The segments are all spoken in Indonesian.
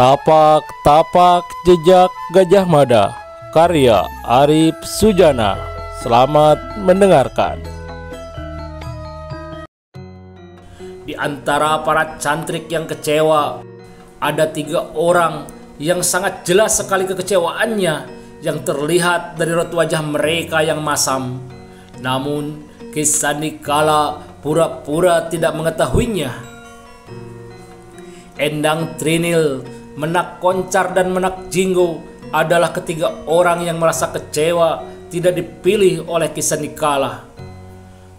Tapak-tapak jejak Gajah Mada, karya Arif Sujana. Selamat mendengarkan. Di antara para cantrik yang kecewa, ada 3 orang yang sangat jelas sekali kekecewaannya yang terlihat dari raut wajah mereka yang masam. Namun Kisandikala pura-pura tidak mengetahuinya. Endang Trinil, Menak Koncar dan Menak Jinggo adalah ketiga orang yang merasa kecewa tidak dipilih oleh Kisandikala.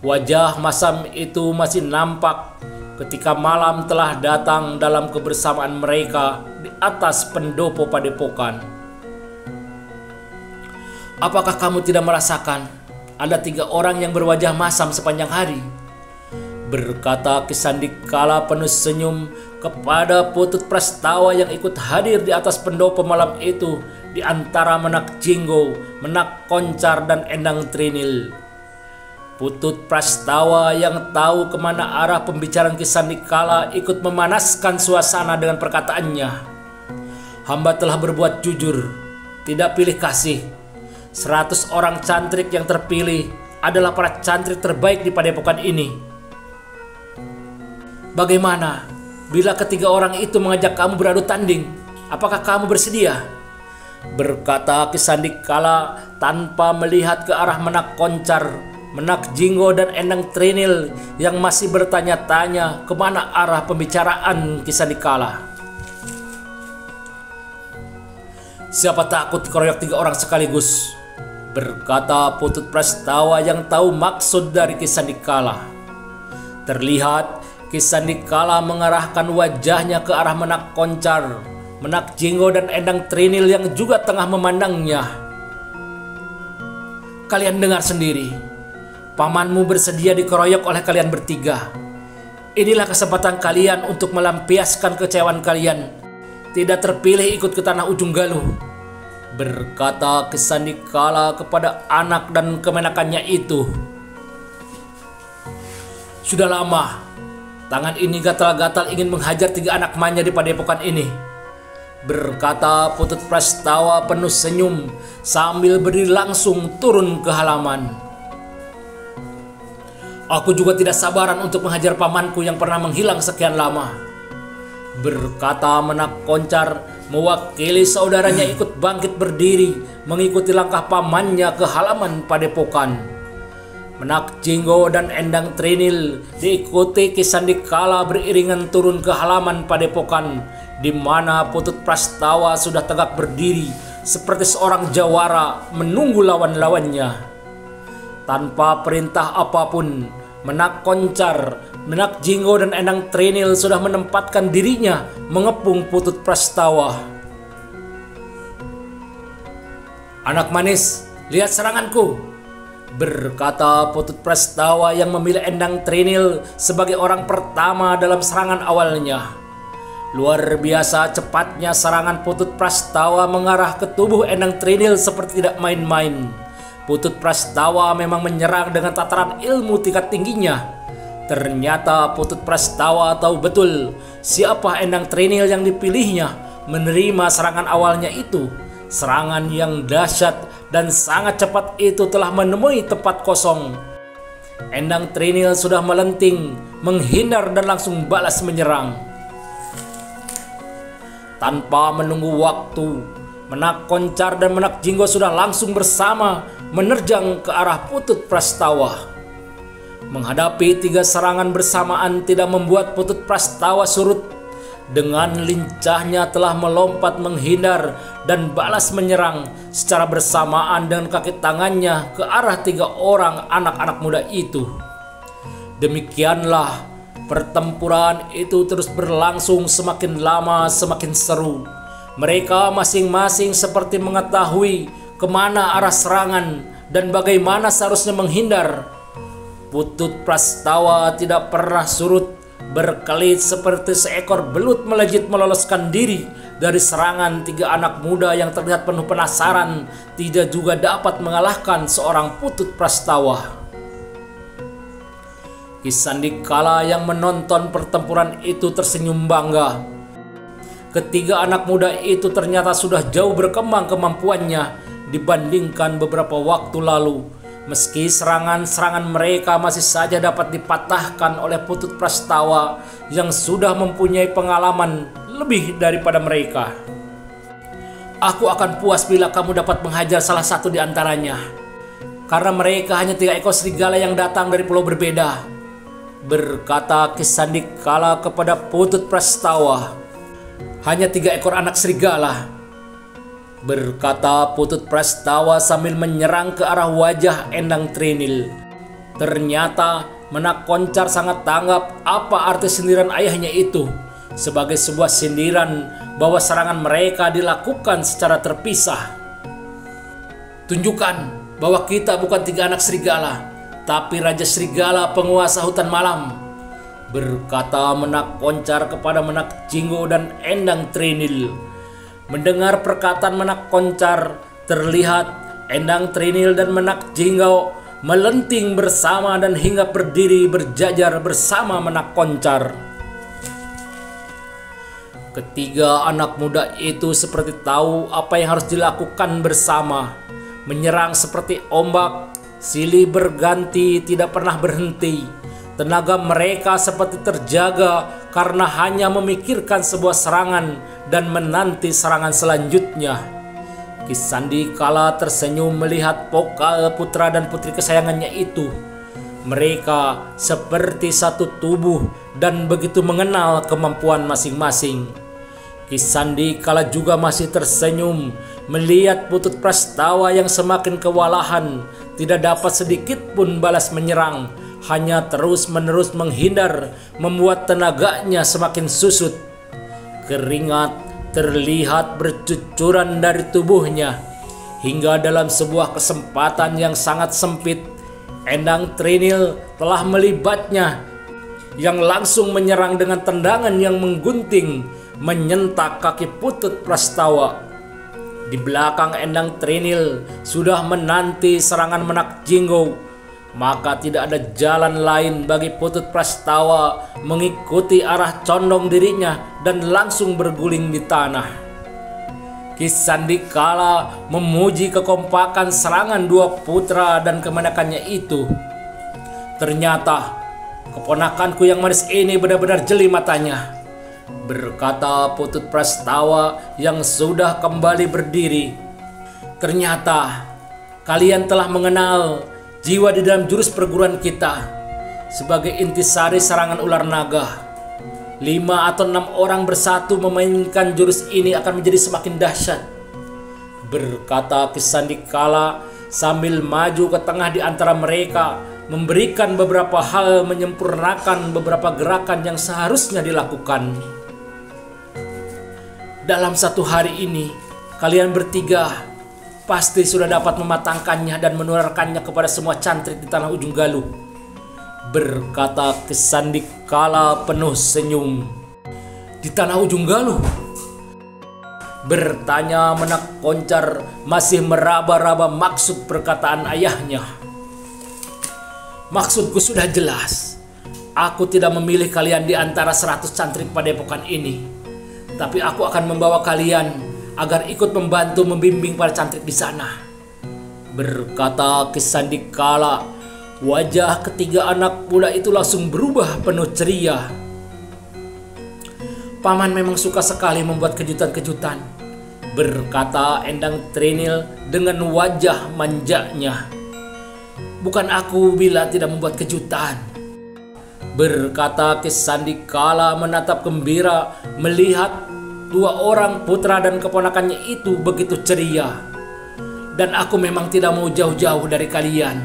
Wajah masam itu masih nampak ketika malam telah datang dalam kebersamaan mereka di atas pendopo padepokan. Apakah kamu tidak merasakan ada 3 orang yang berwajah masam sepanjang hari? Berkata Kisandikala penuh senyum kepada Putut Prastawa yang ikut hadir di atas pendopo malam itu di antara Menak Jinggo, Menak Koncar dan Endang Trinil. Putut Prastawa yang tahu kemana arah pembicaraan Kisandikala ikut memanaskan suasana dengan perkataannya. Hamba telah berbuat jujur, tidak pilih kasih. 100 orang cantrik yang terpilih adalah para cantrik terbaik di padepokan ini. Bagaimana bila ketiga orang itu mengajak kamu beradu tanding? Apakah kamu bersedia? Berkata Kisandikala tanpa melihat ke arah Menak Koncar, Menak Jinggo dan Endang Trinil yang masih bertanya-tanya kemana arah pembicaraan Kisandikala. Siapa takut dikeroyok 3 orang sekaligus? Berkata Putut Prastawa yang tahu maksud dari Kisandikala. Terlihat Kisandikala mengarahkan wajahnya ke arah Menak Koncar, Menak Jinggo dan Endang Trinil yang juga tengah memandangnya. Kalian dengar sendiri, pamanmu bersedia dikeroyok oleh kalian bertiga. Inilah kesempatan kalian untuk melampiaskan kekecewaan kalian. Tidak terpilih ikut ke tanah ujung galuh. Berkata Kisandikala kepada anak dan kemenakannya itu. Sudah lama tangan ini gatal-gatal ingin menghajar 3 anak manja di padepokan ini. Berkata Putut Prastawa penuh senyum sambil berdiri langsung turun ke halaman. Aku juga tidak sabaran untuk menghajar pamanku yang pernah menghilang sekian lama. Berkata Menak Koncar mewakili saudaranya ikut bangkit berdiri mengikuti langkah pamannya ke halaman padepokan. Menak Jinggo dan Endang Trinil diikuti Kisandikala beriringan turun ke halaman padepokan di mana Putut Prastawa sudah tegak berdiri seperti seorang jawara menunggu lawan-lawannya. Tanpa perintah apapun, Menak Koncar, Menak Jinggo dan Endang Trinil sudah menempatkan dirinya mengepung Putut Prastawa. Anak manis, lihat seranganku. Berkata Putut Prastawa yang memilih Endang Trinil sebagai orang pertama dalam serangan awalnya. Luar biasa cepatnya serangan Putut Prastawa mengarah ke tubuh Endang Trinil seperti tidak main-main. Putut Prastawa memang menyerang dengan tataran ilmu tingkat tingginya. Ternyata Putut Prastawa tahu betul siapa Endang Trinil yang dipilihnya menerima serangan awalnya itu. Serangan yang dahsyat dan sangat cepat itu telah menemui tempat kosong. Endang Trinil sudah melenting, menghindar dan langsung balas menyerang. Tanpa menunggu waktu, Menak Koncar dan Menak Jinggo sudah langsung bersama menerjang ke arah Putut Prastawa. Menghadapi 3 serangan bersamaan tidak membuat Putut Prastawa surut. Dengan lincahnya telah melompat menghindar dan balas menyerang secara bersamaan dengan kaki tangannya ke arah 3 orang anak-anak muda itu. Demikianlah pertempuran itu terus berlangsung semakin lama semakin seru. Mereka masing-masing seperti mengetahui kemana arah serangan dan bagaimana seharusnya menghindar. Putut Prastawa tidak pernah surut, berkelit seperti seekor belut melejit meloloskan diri dari serangan 3 anak muda yang terlihat penuh penasaran tidak juga dapat mengalahkan seorang Putut Prastawa. Kisandikala yang menonton pertempuran itu tersenyum bangga. Ketiga anak muda itu ternyata sudah jauh berkembang kemampuannya dibandingkan beberapa waktu lalu. Meski serangan-serangan mereka masih saja dapat dipatahkan oleh Putut Prastawa yang sudah mempunyai pengalaman lebih daripada mereka. Aku akan puas bila kamu dapat menghajar salah satu di antaranya, karena mereka hanya 3 ekor serigala yang datang dari pulau berbeda, berkata Ki Sandikala kepada Putut Prastawa. Hanya 3 ekor anak serigala, berkata Putut Prastawa sambil menyerang ke arah wajah Endang Trinil. Ternyata Menak Koncar sangat tanggap apa arti sindiran ayahnya itu sebagai sebuah sindiran bahwa serangan mereka dilakukan secara terpisah. Tunjukkan bahwa kita bukan 3 anak serigala, tapi Raja Serigala penguasa hutan malam, berkata Menak Koncar kepada Menak Jinggo dan Endang Trinil. Mendengar perkataan Menak Koncar, terlihat Endang Trinil dan Menak Jinggo melenting bersama dan hingga berdiri berjajar bersama Menak Koncar. Ketiga anak muda itu seperti tahu apa yang harus dilakukan bersama. Menyerang seperti ombak, silih berganti tidak pernah berhenti. Tenaga mereka seperti terjaga karena hanya memikirkan sebuah serangan dan menanti serangan selanjutnya. Ki Sandikala tersenyum melihat pokal putra dan putri kesayangannya itu. Mereka seperti satu tubuh dan begitu mengenal kemampuan masing-masing. Ki Sandikala juga masih tersenyum melihat Putut Prastawa yang semakin kewalahan, tidak dapat sedikit pun balas menyerang, hanya terus-menerus menghindar, membuat tenaganya semakin susut. Keringat terlihat bercucuran dari tubuhnya, hingga dalam sebuah kesempatan yang sangat sempit, Endang Trinil telah melibatnya, yang langsung menyerang dengan tendangan yang menggunting, menyentak kaki Putut Prastawa. Di belakang Endang Trinil sudah menanti serangan Menak Jinggo, maka tidak ada jalan lain bagi Putut Prastawa mengikuti arah condong dirinya dan langsung berguling di tanah. Ki Sandikala memuji kekompakan serangan 2 putra dan kemenakannya itu. Ternyata keponakanku yang manis ini benar-benar jeli matanya, berkata Putut Prastawa yang sudah kembali berdiri. Ternyata kalian telah mengenal jiwa di dalam jurus perguruan kita. Sebagai intisari serangan ular naga, 5 atau 6 orang bersatu memainkan jurus ini akan menjadi semakin dahsyat, berkata Ki Sandikala sambil maju ke tengah di antara mereka, memberikan beberapa hal, menyempurnakan beberapa gerakan yang seharusnya dilakukan. Dalam 1 hari ini, kalian bertiga pasti sudah dapat mematangkannya dan menularkannya kepada semua cantrik di tanah ujung Galuh, berkata Ki Sandikala penuh senyum. Di tanah ujung Galuh? Bertanya Menak Koncar masih meraba-raba maksud perkataan ayahnya. Maksudku sudah jelas. Aku tidak memilih kalian di antara 100 cantrik padepokan ini, tapi aku akan membawa kalian agar ikut membantu membimbing para cantrik di sana, berkata Ki Sandikala. Wajah ketiga anak muda itu langsung berubah penuh ceria. Paman memang suka sekali membuat kejutan-kejutan, berkata Endang Trinil dengan wajah manjanya. Bukan aku bila tidak membuat kejutan, berkata Ki Sandikala menatap gembira melihat 2 orang putra dan keponakannya itu begitu ceria. Dan aku memang tidak mau jauh-jauh dari kalian,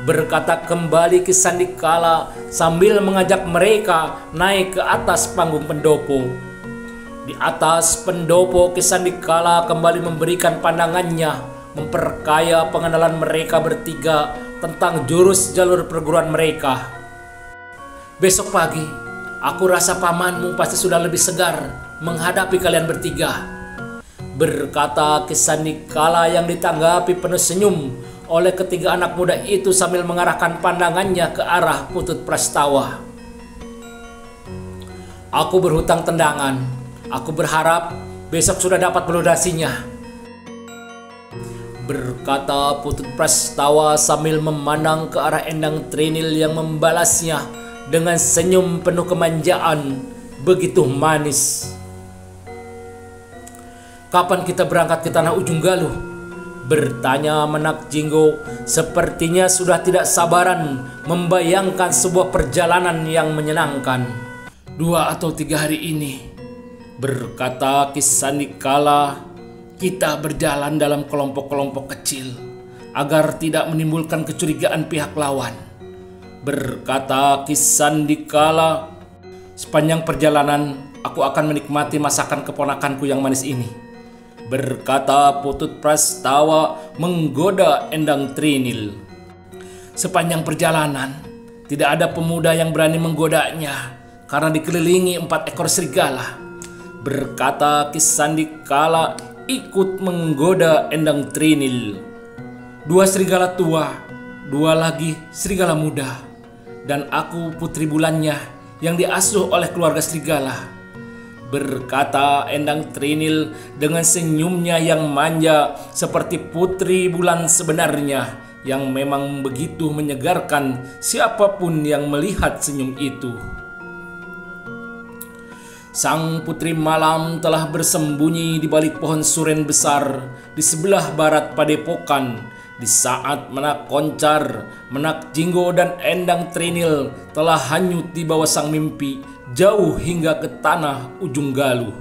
berkata kembali Ki Sandikala sambil mengajak mereka naik ke atas panggung pendopo. Di atas pendopo Ki Sandikala kembali memberikan pandangannya, memperkaya pengenalan mereka bertiga tentang jurus jalur perguruan mereka. Besok pagi, aku rasa pamanmu pasti sudah lebih segar menghadapi kalian bertiga, berkata Ki Sandikala yang ditanggapi penuh senyum oleh ketiga anak muda itu sambil mengarahkan pandangannya ke arah Putut Prastawa. Aku berhutang tendangan Aku berharap besok sudah dapat melunasinya, berkata Putut Prastawa sambil memandang ke arah Endang Trinil yang membalasnya dengan senyum penuh kemanjaan begitu manis. Kapan kita berangkat ke tanah Ujung Galuh? Bertanya Menak Jinggo, sepertinya sudah tidak sabaran membayangkan sebuah perjalanan yang menyenangkan. 2 atau 3 hari ini, berkata Ki Sandikala. Kita berjalan dalam kelompok-kelompok kecil agar tidak menimbulkan kecurigaan pihak lawan, berkata Ki Sandikala. Sepanjang perjalanan aku akan menikmati masakan keponakanku yang manis ini, berkata Putut Prastawa menggoda Endang Trinil. Sepanjang perjalanan tidak ada pemuda yang berani menggodanya karena dikelilingi 4 ekor serigala, berkata Ki Sandikala ikut menggoda Endang Trinil. 2 serigala tua, 2 lagi serigala muda, dan aku putri bulannya yang diasuh oleh keluarga serigala, berkata Endang Trinil dengan senyumnya yang manja seperti putri bulan sebenarnya, yang memang begitu menyegarkan siapapun yang melihat senyum itu. Sang putri malam telah bersembunyi di balik pohon suren besar di sebelah barat padepokan di saat Menak Koncar, Menak Jinggo dan Endang Trinil telah hanyut di bawah sang mimpi jauh hingga ke tanah Ujung Galuh.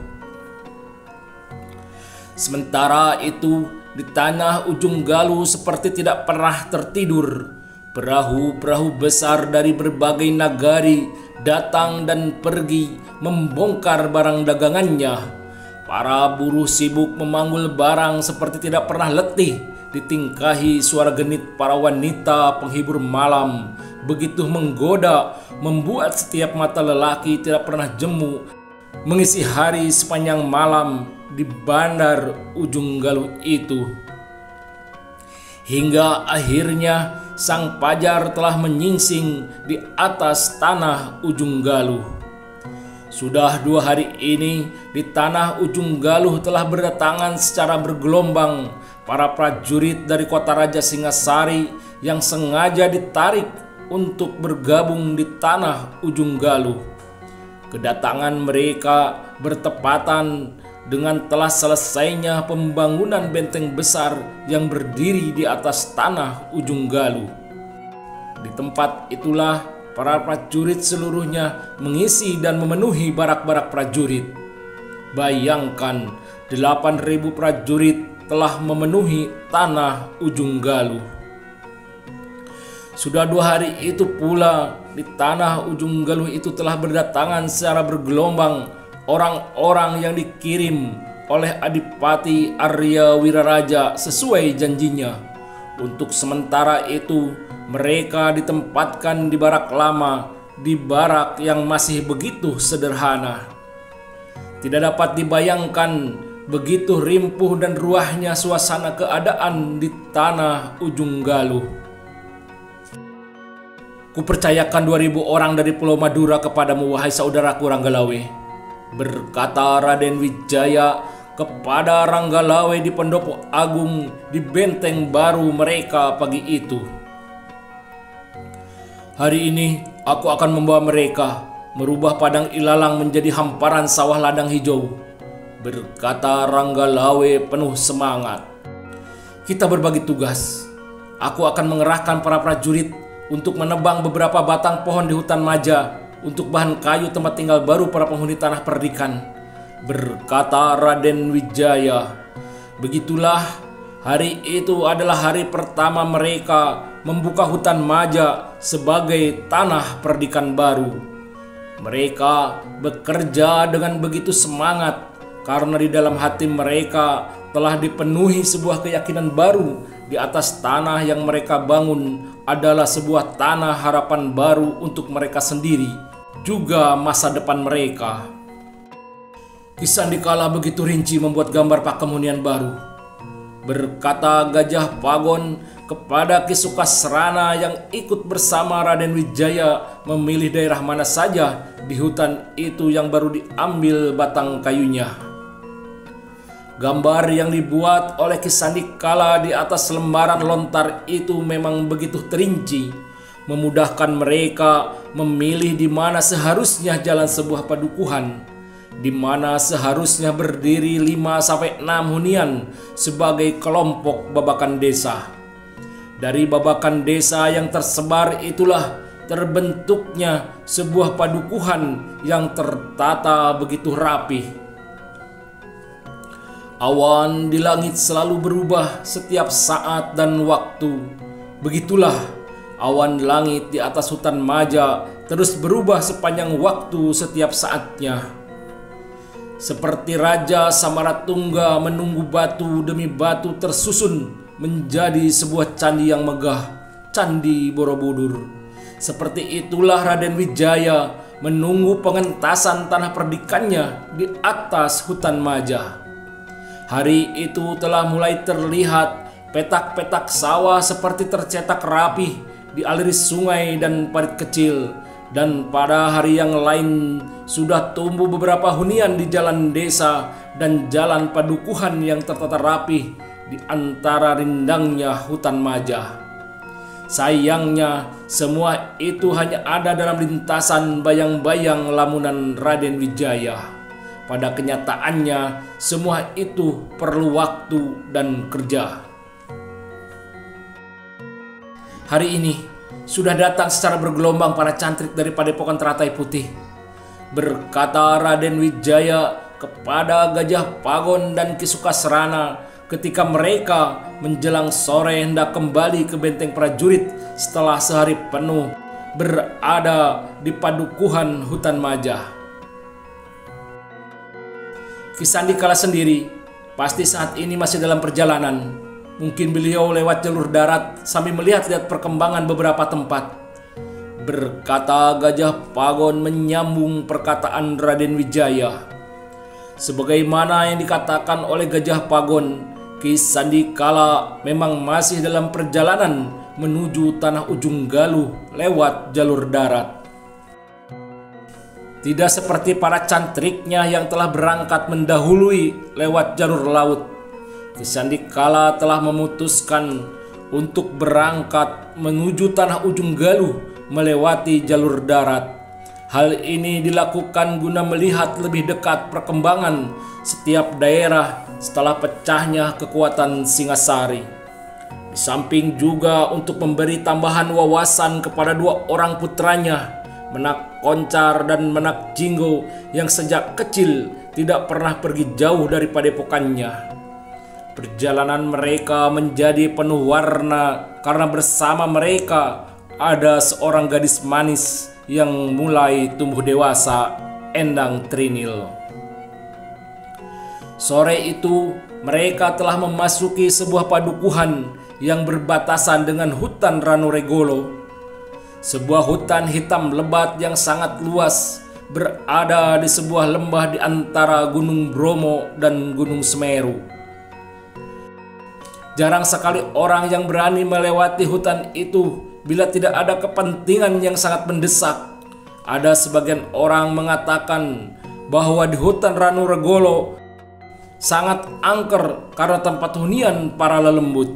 Sementara itu di tanah Ujung Galuh seperti tidak pernah tertidur, perahu-perahu besar dari berbagai nagari datang dan pergi membongkar barang dagangannya. Para buruh sibuk memanggul barang seperti tidak pernah letih ditingkahi suara genit para wanita penghibur malam, begitu menggoda, membuat setiap mata lelaki tidak pernah jemu mengisi hari sepanjang malam di bandar Ujung Galuh itu. Hingga akhirnya sang pajar telah menyingsing di atas tanah Ujung Galuh. Sudah 2 hari ini di tanah Ujung Galuh telah berdatangan secara bergelombang para prajurit dari kota Raja Singasari yang sengaja ditarik untuk bergabung di tanah Ujung Galuh. Kedatangan mereka bertepatan dengan telah selesainya pembangunan benteng besar yang berdiri di atas tanah Ujung Galuh. Di tempat itulah para prajurit seluruhnya mengisi dan memenuhi barak-barak prajurit. Bayangkan 8.000 prajurit telah memenuhi tanah Ujung Galuh. Sudah 2 hari itu pula di tanah Ujung Galuh itu telah berdatangan secara bergelombang orang-orang yang dikirim oleh Adipati Arya Wiraraja sesuai janjinya. Untuk sementara itu mereka ditempatkan di barak lama, di barak yang masih begitu sederhana. Tidak dapat dibayangkan begitu rimpuh dan ruahnya suasana keadaan di tanah Ujung Galuh. Kupercayakan 2.000 orang dari Pulau Madura kepadamu, wahai saudaraku Ranggalawe, berkata Raden Wijaya kepada Ranggalawe di pendopo agung di benteng baru mereka pagi itu. Hari ini aku akan membawa mereka merubah padang ilalang menjadi hamparan sawah ladang hijau, berkata Ranggalawe penuh semangat. Kita berbagi tugas. Aku akan mengerahkan para prajurit untuk menebang beberapa batang pohon di hutan Maja untuk bahan kayu tempat tinggal baru para penghuni tanah perdikan, berkata Raden Wijaya. Begitulah, hari itu adalah hari pertama mereka membuka hutan Maja sebagai tanah perdikan baru. Mereka bekerja dengan begitu semangat karena di dalam hati mereka telah dipenuhi sebuah keyakinan baru di atas tanah yang mereka bangun adalah sebuah tanah harapan baru untuk mereka sendiri, juga masa depan mereka. Ki Sandikala begitu rinci membuat gambar pakemunian baru. Berkata Gajah Pagon kepada Ki Sukasrana yang ikut bersama Raden Wijaya memilih daerah mana saja di hutan itu yang baru diambil batang kayunya. Gambar yang dibuat oleh Ki Sandikala di atas lembaran lontar itu memang begitu terinci, memudahkan mereka memilih di mana seharusnya jalan sebuah padukuhan, di mana seharusnya berdiri 5-6 hunian sebagai kelompok babakan desa. Dari babakan desa yang tersebar itulah terbentuknya sebuah padukuhan yang tertata begitu rapih. Awan di langit selalu berubah setiap saat dan waktu. Begitulah awan langit di atas hutan Maja terus berubah sepanjang waktu setiap saatnya. Seperti Raja Samaratungga menunggu batu demi batu tersusun menjadi sebuah candi yang megah, Candi Borobudur. Seperti itulah Raden Wijaya menunggu pengentasan tanah perdikannya di atas hutan Maja. Hari itu telah mulai terlihat petak-petak sawah seperti tercetak rapih dialiri sungai dan parit kecil. Dan pada hari yang lain sudah tumbuh beberapa hunian di jalan desa dan jalan padukuhan yang tertata rapih di antara rindangnya hutan Maja. Sayangnya semua itu hanya ada dalam lintasan bayang-bayang lamunan Raden Wijaya. Pada kenyataannya semua itu perlu waktu dan kerja. Hari ini sudah datang secara bergelombang para cantrik dari Padepokan Teratai Putih. Berkata Raden Wijaya kepada Gajah Pagon dan Ki Sukasrana ketika mereka menjelang sore hendak kembali ke benteng prajurit setelah sehari penuh berada di padukuhan hutan Maja. Ki Sandikala sendiri pasti saat ini masih dalam perjalanan. Mungkin beliau lewat jalur darat sambil melihat-lihat perkembangan beberapa tempat. Berkata Gajah Pagon menyambung perkataan Raden Wijaya. Sebagaimana yang dikatakan oleh Gajah Pagon, Ki Sandikala memang masih dalam perjalanan menuju tanah ujung Galuh lewat jalur darat. Tidak seperti para cantriknya yang telah berangkat mendahului lewat jalur laut. Ki Sandikala telah memutuskan untuk berangkat menuju tanah ujung Galuh melewati jalur darat. Hal ini dilakukan guna melihat lebih dekat perkembangan setiap daerah setelah pecahnya kekuatan Singasari. Di samping juga untuk memberi tambahan wawasan kepada dua orang putranya, Menak Koncar dan Menak Jinggo, yang sejak kecil tidak pernah pergi jauh dari padepokannya. Perjalanan mereka menjadi penuh warna karena bersama mereka ada seorang gadis manis yang mulai tumbuh dewasa, Endang Trinil. Sore itu mereka telah memasuki sebuah padukuhan yang berbatasan dengan hutan Ranuregolo. Sebuah hutan hitam lebat yang sangat luas berada di sebuah lembah di antara Gunung Bromo dan Gunung Semeru. Jarang sekali orang yang berani melewati hutan itu bila tidak ada kepentingan yang sangat mendesak. Ada sebagian orang mengatakan bahwa di hutan Ranuregolo sangat angker karena tempat hunian para lelembut.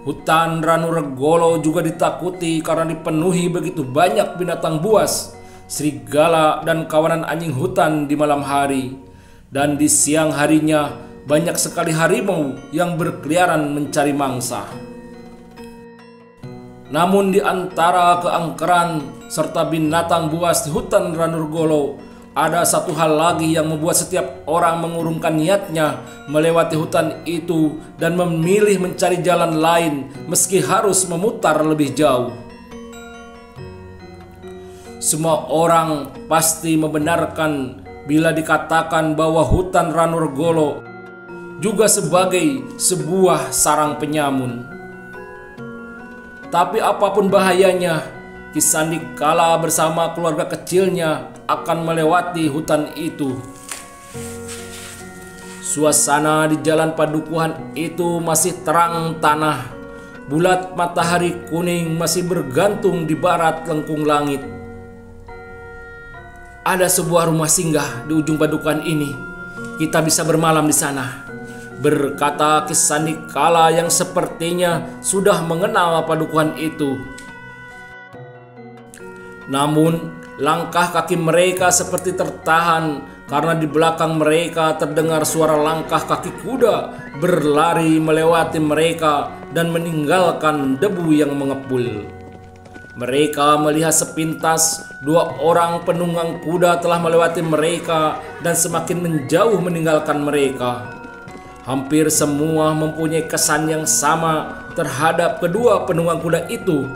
Hutan Ranuregolo juga ditakuti karena dipenuhi begitu banyak binatang buas, serigala, dan kawanan anjing hutan di malam hari. Dan di siang harinya banyak sekali harimau yang berkeliaran mencari mangsa. Namun di antara keangkeran serta binatang buas di hutan Ranuregolo, ada satu hal lagi yang membuat setiap orang mengurungkan niatnya melewati hutan itu dan memilih mencari jalan lain meski harus memutar lebih jauh. Semua orang pasti membenarkan bila dikatakan bahwa hutan Ranuregolo juga sebagai sebuah sarang penyamun. Tapi apapun bahayanya, Ki Sandikala bersama keluarga kecilnya akan melewati hutan itu. Suasana di jalan Padukuhan itu masih terang tanah. Bulat matahari kuning masih bergantung di barat lengkung langit. Ada sebuah rumah singgah di ujung Padukuhan ini. Kita bisa bermalam di sana, berkata Ki Sandikala yang sepertinya sudah mengenal Padukuhan itu. Namun langkah kaki mereka seperti tertahan karena di belakang mereka terdengar suara langkah kaki kuda berlari melewati mereka dan meninggalkan debu yang mengepul. Mereka melihat sepintas 2 orang penunggang kuda telah melewati mereka dan semakin menjauh meninggalkan mereka. Hampir semua mempunyai kesan yang sama terhadap kedua penunggang kuda itu.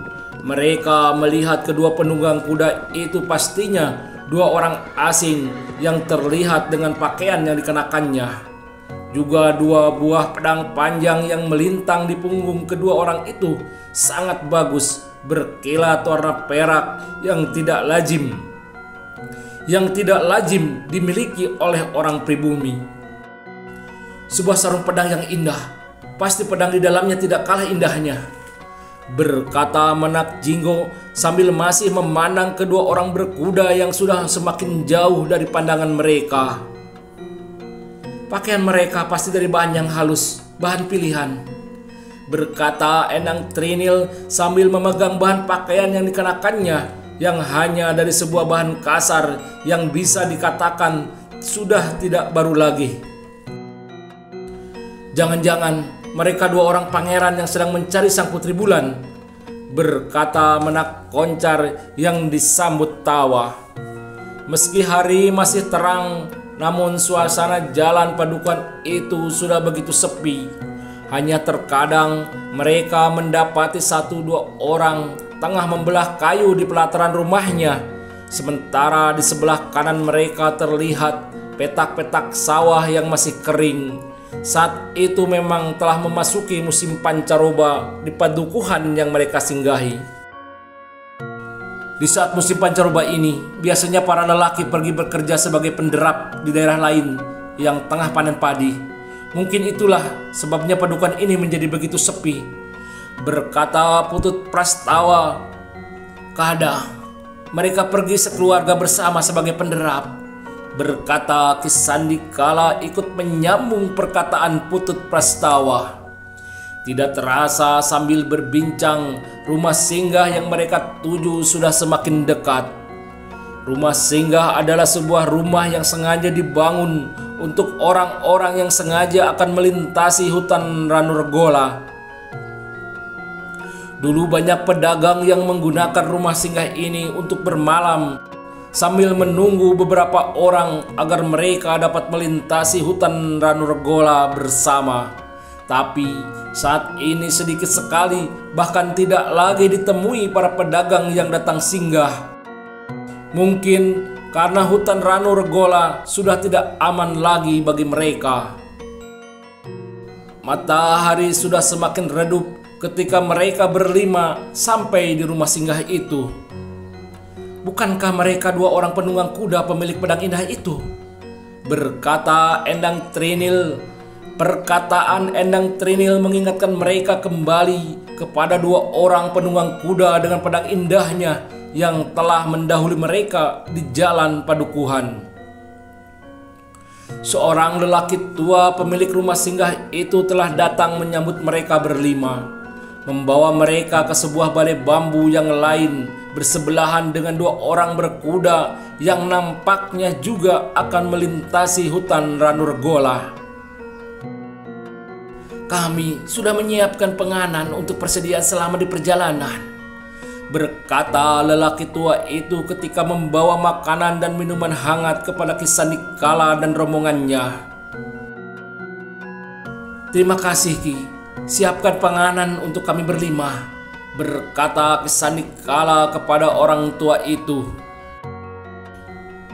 Mereka melihat kedua penunggang kuda itu pastinya 2 orang asing yang terlihat dengan pakaian yang dikenakannya. Juga 2 buah pedang panjang yang melintang di punggung kedua orang itu sangat bagus, berkilat warna perak yang tidak lazim dimiliki oleh orang pribumi. Sebuah sarung pedang yang indah, pasti pedang di dalamnya tidak kalah indahnya, berkata Menak Jinggo sambil masih memandang kedua orang berkuda yang sudah semakin jauh dari pandangan mereka. Pakaian mereka pasti dari bahan yang halus, bahan pilihan, berkata Endang Trinil sambil memegang bahan pakaian yang dikenakannya yang hanya dari sebuah bahan kasar yang bisa dikatakan sudah tidak baru lagi. Jangan-jangan mereka 2 orang pangeran yang sedang mencari sang putri bulan, berkata Menak Koncar yang disambut tawa. Meski hari masih terang, namun suasana jalan Padukuhan itu sudah begitu sepi. Hanya terkadang mereka mendapati 1-2 orang tengah membelah kayu di pelataran rumahnya. Sementara di sebelah kanan mereka terlihat petak-petak sawah yang masih kering. Saat itu memang telah memasuki musim pancaroba di Padukuhan yang mereka singgahi. Di saat musim pancaroba ini, biasanya para lelaki pergi bekerja sebagai penderap di daerah lain yang tengah panen padi. Mungkin itulah sebabnya Padukuhan ini menjadi begitu sepi, berkata Putut Prastawa. Kadang mereka pergi sekeluarga bersama sebagai penderap, berkata Ki Sandikala ikut menyambung perkataan Putut Prastawa. Tidak terasa sambil berbincang, rumah singgah yang mereka tuju sudah semakin dekat. Rumah singgah adalah sebuah rumah yang sengaja dibangun untuk orang-orang yang sengaja akan melintasi hutan Ranurgola. Dulu banyak pedagang yang menggunakan rumah singgah ini untuk bermalam sambil menunggu beberapa orang agar mereka dapat melintasi hutan Ranurgola bersama. Tapi saat ini sedikit sekali, bahkan tidak lagi ditemui para pedagang yang datang singgah. Mungkin karena hutan Ranurgola sudah tidak aman lagi bagi mereka. Matahari sudah semakin redup ketika mereka berlima sampai di rumah singgah itu. Bukankah mereka 2 orang penunggang kuda pemilik pedang indah itu? Berkata Endang Trinil. Perkataan Endang Trinil mengingatkan mereka kembali kepada 2 orang penunggang kuda dengan pedang indahnya yang telah mendahului mereka di jalan Padukuhan. Seorang lelaki tua pemilik rumah singgah itu telah datang menyambut mereka berlima, membawa mereka ke sebuah balai bambu yang lain bersebelahan dengan 2 orang berkuda yang nampaknya juga akan melintasi hutan Ranurgola. Kami sudah menyiapkan penganan untuk persediaan selama di perjalanan, berkata lelaki tua itu ketika membawa makanan dan minuman hangat kepada Ki Sandikala dan rombongannya. Terima kasih Ki, siapkan penganan untuk kami berlima, berkata Ki Sandikala kepada orang tua itu.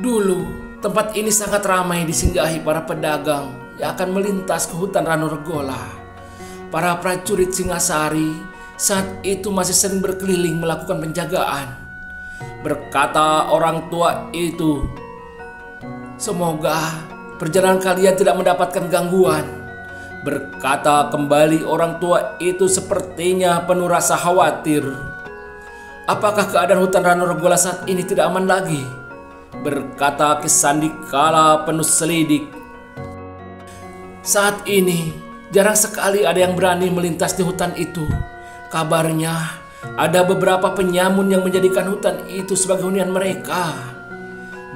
Dulu tempat ini sangat ramai disinggahi para pedagang yang akan melintas ke hutan Ranurgola. Para prajurit Singasari saat itu masih sering berkeliling melakukan penjagaan, berkata orang tua itu. Semoga perjalanan kalian tidak mendapatkan gangguan," berkata kembali orang tua itu sepertinya penuh rasa khawatir. "Apakah keadaan hutan Ranurgola saat ini tidak aman lagi?" berkata Ki Sandikala penuh selidik. "Saat ini jarang sekali ada yang berani melintas di hutan itu. Kabarnya ada beberapa penyamun yang menjadikan hutan itu sebagai hunian mereka,"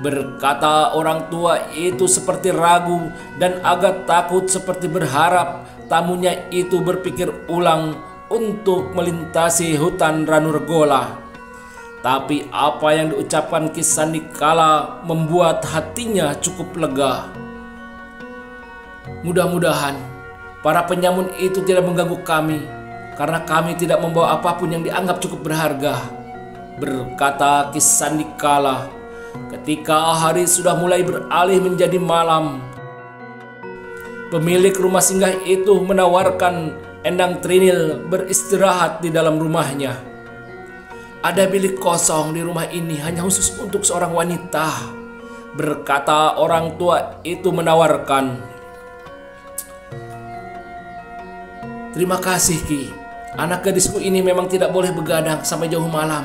berkata orang tua itu seperti ragu dan agak takut, seperti berharap tamunya itu berpikir ulang untuk melintasi hutan Ranurgola. Tapi apa yang diucapkan Ki Sandikala membuat hatinya cukup lega. "Mudah-mudahan para penyamun itu tidak mengganggu kami, karena kami tidak membawa apapun yang dianggap cukup berharga," berkata Ki Sandikala. Ketika hari sudah mulai beralih menjadi malam, pemilik rumah singgah itu menawarkan Endang Trinil beristirahat di dalam rumahnya. "Ada bilik kosong di rumah ini hanya khusus untuk seorang wanita," berkata orang tua itu menawarkan. "Terima kasih, Ki. Anak gadisku ini memang tidak boleh begadang sampai jauh malam,"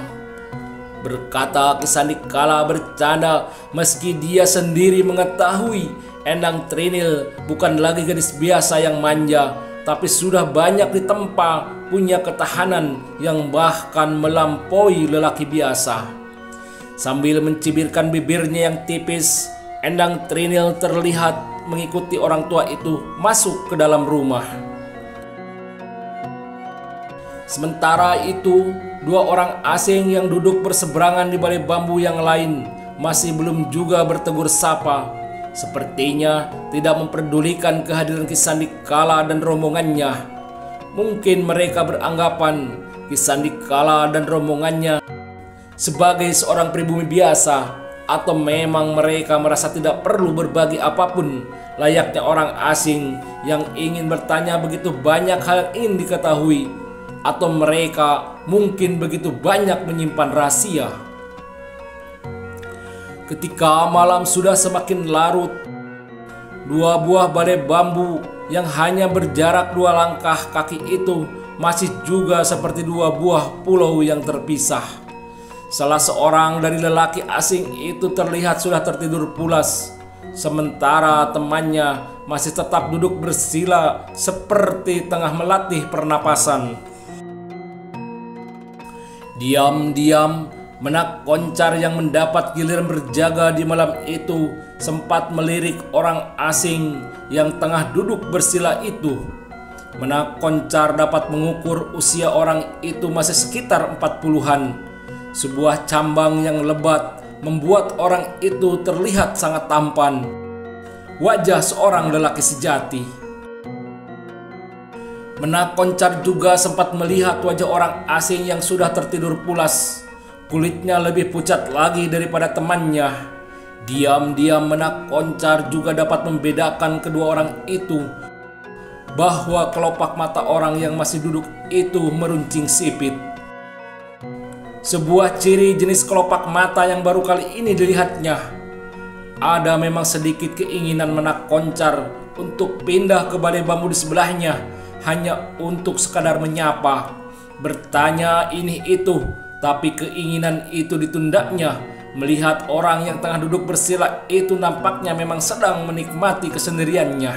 berkata Ki Sandikala bercanda, meski dia sendiri mengetahui Endang Trinil bukan lagi gadis biasa yang manja, tapi sudah banyak ditempa punya ketahanan yang bahkan melampaui lelaki biasa. Sambil mencibirkan bibirnya yang tipis, Endang Trinil terlihat mengikuti orang tua itu masuk ke dalam rumah. Sementara itu, dua orang asing yang duduk berseberangan di balik bambu yang lain masih belum juga bertegur sapa. Sepertinya tidak memperdulikan kehadiran Ki Sandikala dan rombongannya. Mungkin mereka beranggapan Ki Sandikala dan rombongannya sebagai seorang pribumi biasa, atau memang mereka merasa tidak perlu berbagi apapun layaknya orang asing yang ingin bertanya begitu banyak hal yang ingin diketahui, atau mereka mungkin begitu banyak menyimpan rahasia. Ketika malam sudah semakin larut, dua buah balai bambu yang hanya berjarak 2 langkah kaki itu masih juga seperti 2 buah pulau yang terpisah. Salah seorang dari lelaki asing itu terlihat sudah tertidur pulas, sementara temannya masih tetap duduk bersila seperti tengah melatih pernapasan. Diam-diam, Menak Koncar yang mendapat giliran berjaga di malam itu sempat melirik orang asing yang tengah duduk bersila itu. Menak Koncar dapat mengukur usia orang itu masih sekitar 40-an. Sebuah cambang yang lebat membuat orang itu terlihat sangat tampan. Wajah seorang lelaki sejati. Menak Koncar juga sempat melihat wajah orang asing yang sudah tertidur pulas. Kulitnya lebih pucat lagi daripada temannya. Diam-diam Menak Koncar juga dapat membedakan kedua orang itu, bahwa kelopak mata orang yang masih duduk itu meruncing sipit. Sebuah ciri jenis kelopak mata yang baru kali ini dilihatnya. Ada memang sedikit keinginan Menak Koncar untuk pindah ke balai bambu di sebelahnya, hanya untuk sekadar menyapa, bertanya ini itu, tapi keinginan itu ditundanya melihat orang yang tengah duduk bersila itu nampaknya memang sedang menikmati kesendiriannya.